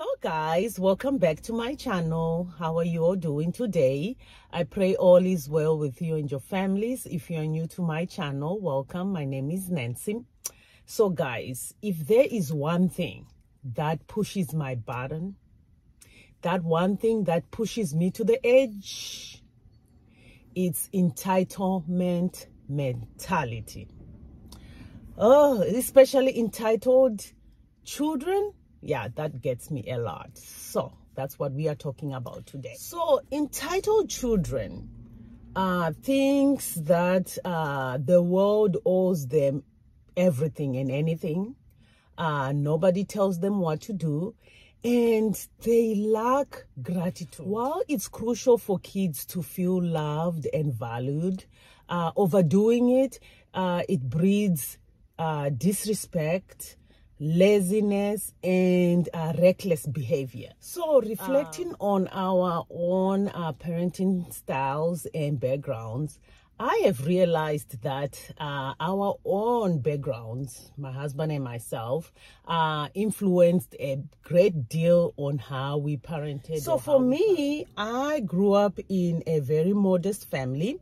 Hello guys, welcome back to my channel. How are you all doing today? I pray all is well with you and your families. If you are new to my channel, welcome. My name is Nancy. So guys, if there is one thing that pushes my button, that one thing that pushes me to the edge, it's entitlement mentality. Oh, especially entitled children. Yeah, that gets me a lot. So that's what we are talking about today. So entitled children thinks that the world owes them everything and anything. Nobody tells them what to do, and they lack gratitude. While it's crucial for kids to feel loved and valued, overdoing it, it breeds disrespect, laziness, and reckless behavior. So reflecting on our own parenting styles and backgrounds, I have realized that our own backgrounds, my husband and myself, influenced a great deal on how we parented. So for me, I grew up in a very modest family.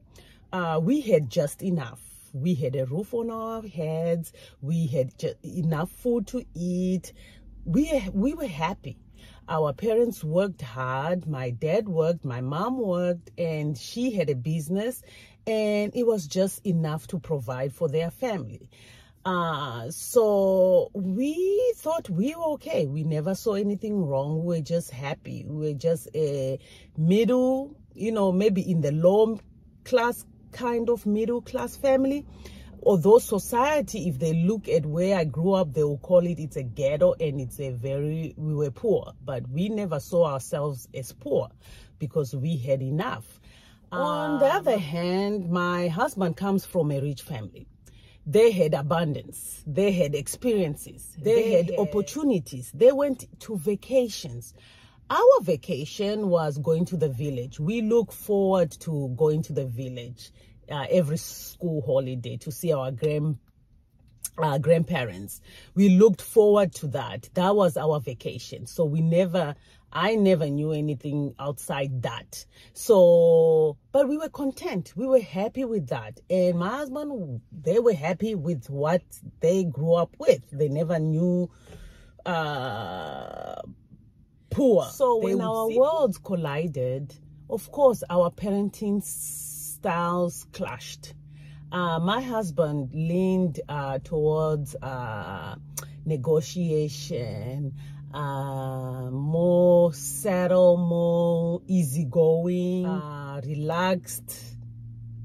We had just enough. We had a roof on our heads. We had enough food to eat. We were happy. Our parents worked hard. My dad worked, my mom worked, and she had a business, and it was just enough to provide for their family. So we thought we were okay. We never saw anything wrong. We were just happy. We were just a middle, maybe in the low class, kind of middle class family. Although society, if they look at where I grew up, they will call it's a ghetto, and we were poor, but we never saw ourselves as poor because we had enough. On the other hand, my husband comes from a rich family. They had abundance, they had experiences, they had opportunities, they went to vacations. Our vacation was going to the village. We look forward to going to the village every school holiday to see our grandparents. We looked forward to that. That was our vacation. So I never knew anything outside that. So, but we were content. We were happy with that. And my husband, they were happy with what they grew up with. They never knew poor. So when our worlds collided, of course, our parenting styles clashed. My husband leaned towards negotiation, more settle, more easygoing, relaxed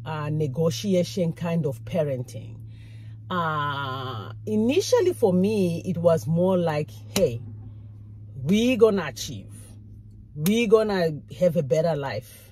negotiation kind of parenting. Initially for me, it was more like, hey, we're gonna achieve. We're gonna have a better life.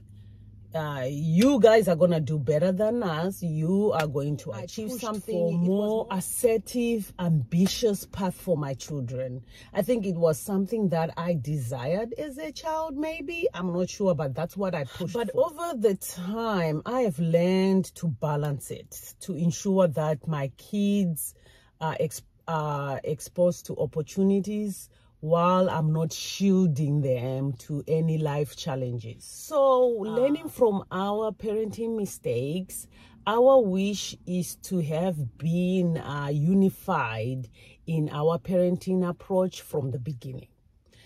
You guys are gonna do better than us. You are going to achieve something. For more assertive, ambitious path for my children. I think it was something that I desired as a child, maybe. I'm not sure, but that's what I pushed for. But over the time, I have learned to balance it, to ensure that my kids are exposed to opportunities while I'm not shielding them to any life challenges. So learning from our parenting mistakes, our wish is to have been unified in our parenting approach from the beginning,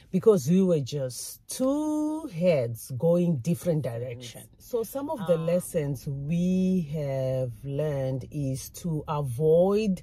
because we were just two heads going different directions. So some of the lessons we have learned is to avoid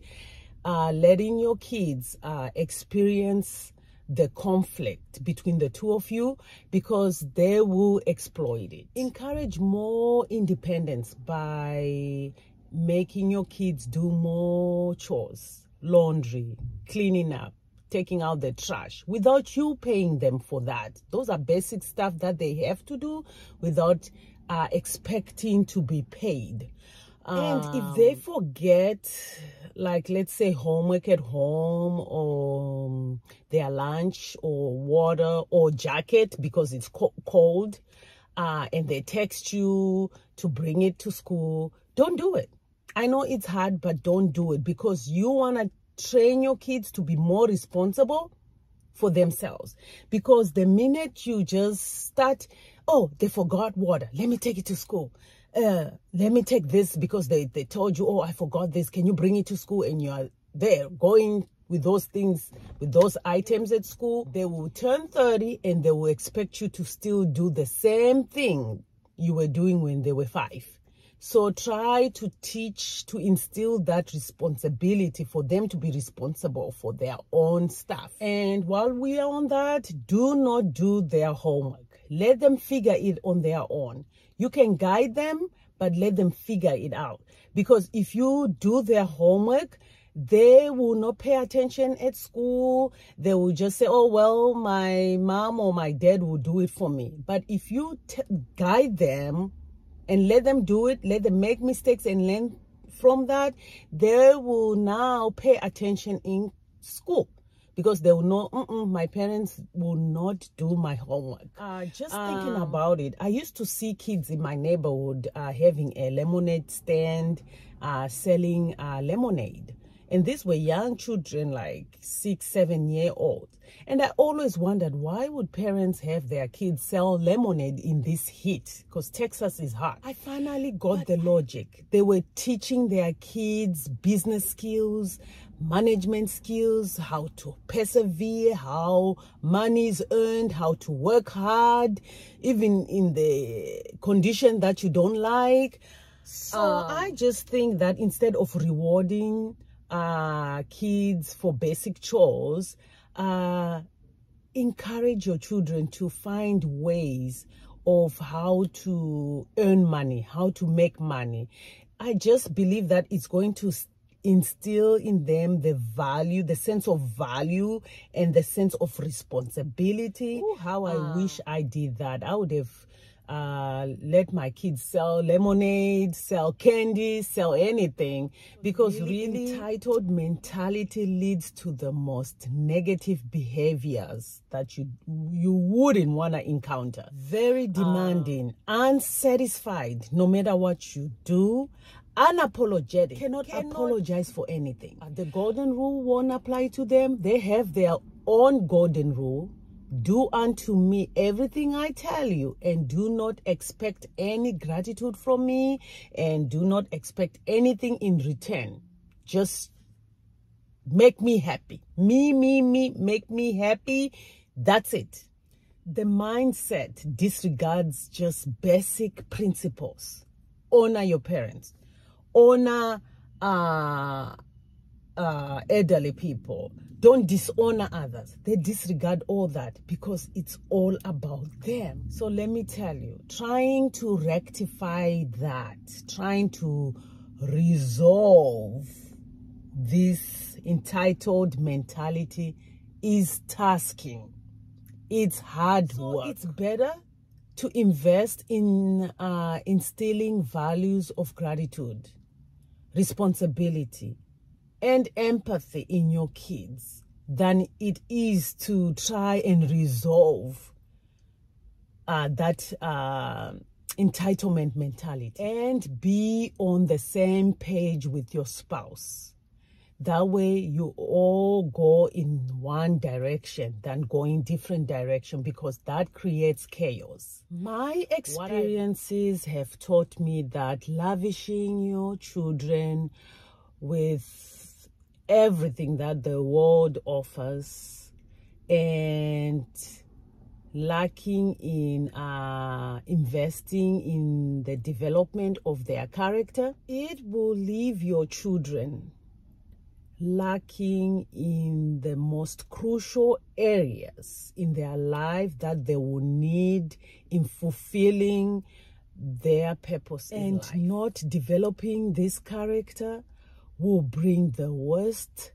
letting your kids experience the conflict between the two of you, because they will exploit it. Encourage more independence by making your kids do more chores, laundry, cleaning up, taking out the trash, without you paying them for that. Those are basic stuff that they have to do without expecting to be paid. And if they forget, like let's say homework at home, or their lunch or water or jacket because it's cold, and they text you to bring it to school, don't do it. I know it's hard, but don't do it, because you want to train your kids to be more responsible. for themselves. Because the minute you just start, oh, they forgot water, let me take it to school. Let me take this because they told you, oh, I forgot this, can you bring it to school? And you are there going with those things, with those items at school. They will turn 30 and they will expect you to still do the same thing you were doing when they were 5. So try to teach, to instill that responsibility for them to be responsible for their own stuff. And while we are on that, do not do their homework. Let them figure it on their own. You can guide them, but let them figure it out. Because if you do their homework, they will not pay attention at school. They will just say, oh, well, my mom or my dad will do it for me. But if you guide them and let them do it, let them make mistakes and learn from that, they will now pay attention in school. Because they will know, my parents will not do my homework. Just thinking about it, I used to see kids in my neighborhood having a lemonade stand, selling lemonade. And these were young children, like 6, 7 year olds. And I always wondered, why would parents have their kids sell lemonade in this heat? Because Texas is hot. I finally got the logic. They were teaching their kids business skills, management skills, how to persevere, how money is earned, how to work hard, even in the condition that you don't like. So I just think that instead of rewarding kids for basic chores, encourage your children to find ways of how to earn money, how to make money. I just believe that it's going to instill in them the value, the sense of value and the sense of responsibility. Ooh, how I wish I did that. I would have let my kids sell lemonade, sell candy, sell anything, because really entitled mentality leads to the most negative behaviors that you wouldn't want to encounter. Very demanding, unsatisfied no matter what you do, unapologetic, cannot apologize for anything. The golden rule won't apply to them. They have their own golden rule. Do unto me everything I tell you, and do not expect any gratitude from me, and do not expect anything in return. Just make me happy. Me, make me happy. That's it. The mindset disregards just basic principles. Honor your parents. Honor elderly people. Don't dishonor others. They disregard all that because it's all about them. So let me tell you, trying to rectify that, trying to resolve this entitled mentality is tasking. It's hard work. It's better to invest in instilling values of gratitude, responsibility, and empathy in your kids than it is to try and resolve that entitlement mentality. And be on the same page with your spouse. That way you all go in one direction than going different direction, because that creates chaos. My experiences have taught me that lavishing your children with everything that the world offers and lacking in investing in the development of their character, it will leave your children lacking in the most crucial areas in their life that they will need in fulfilling their purpose in life. And not developing this character will bring the worst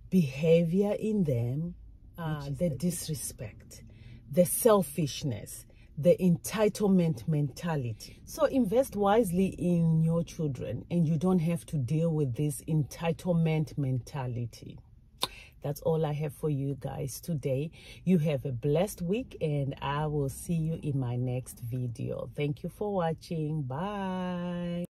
behavior in them, the disrespect, the selfishness, the entitlement mentality. So invest wisely in your children, and you don't have to deal with this entitlement mentality. That's all I have for you guys today. You have a blessed week, and I will see you in my next video. Thank you for watching. Bye.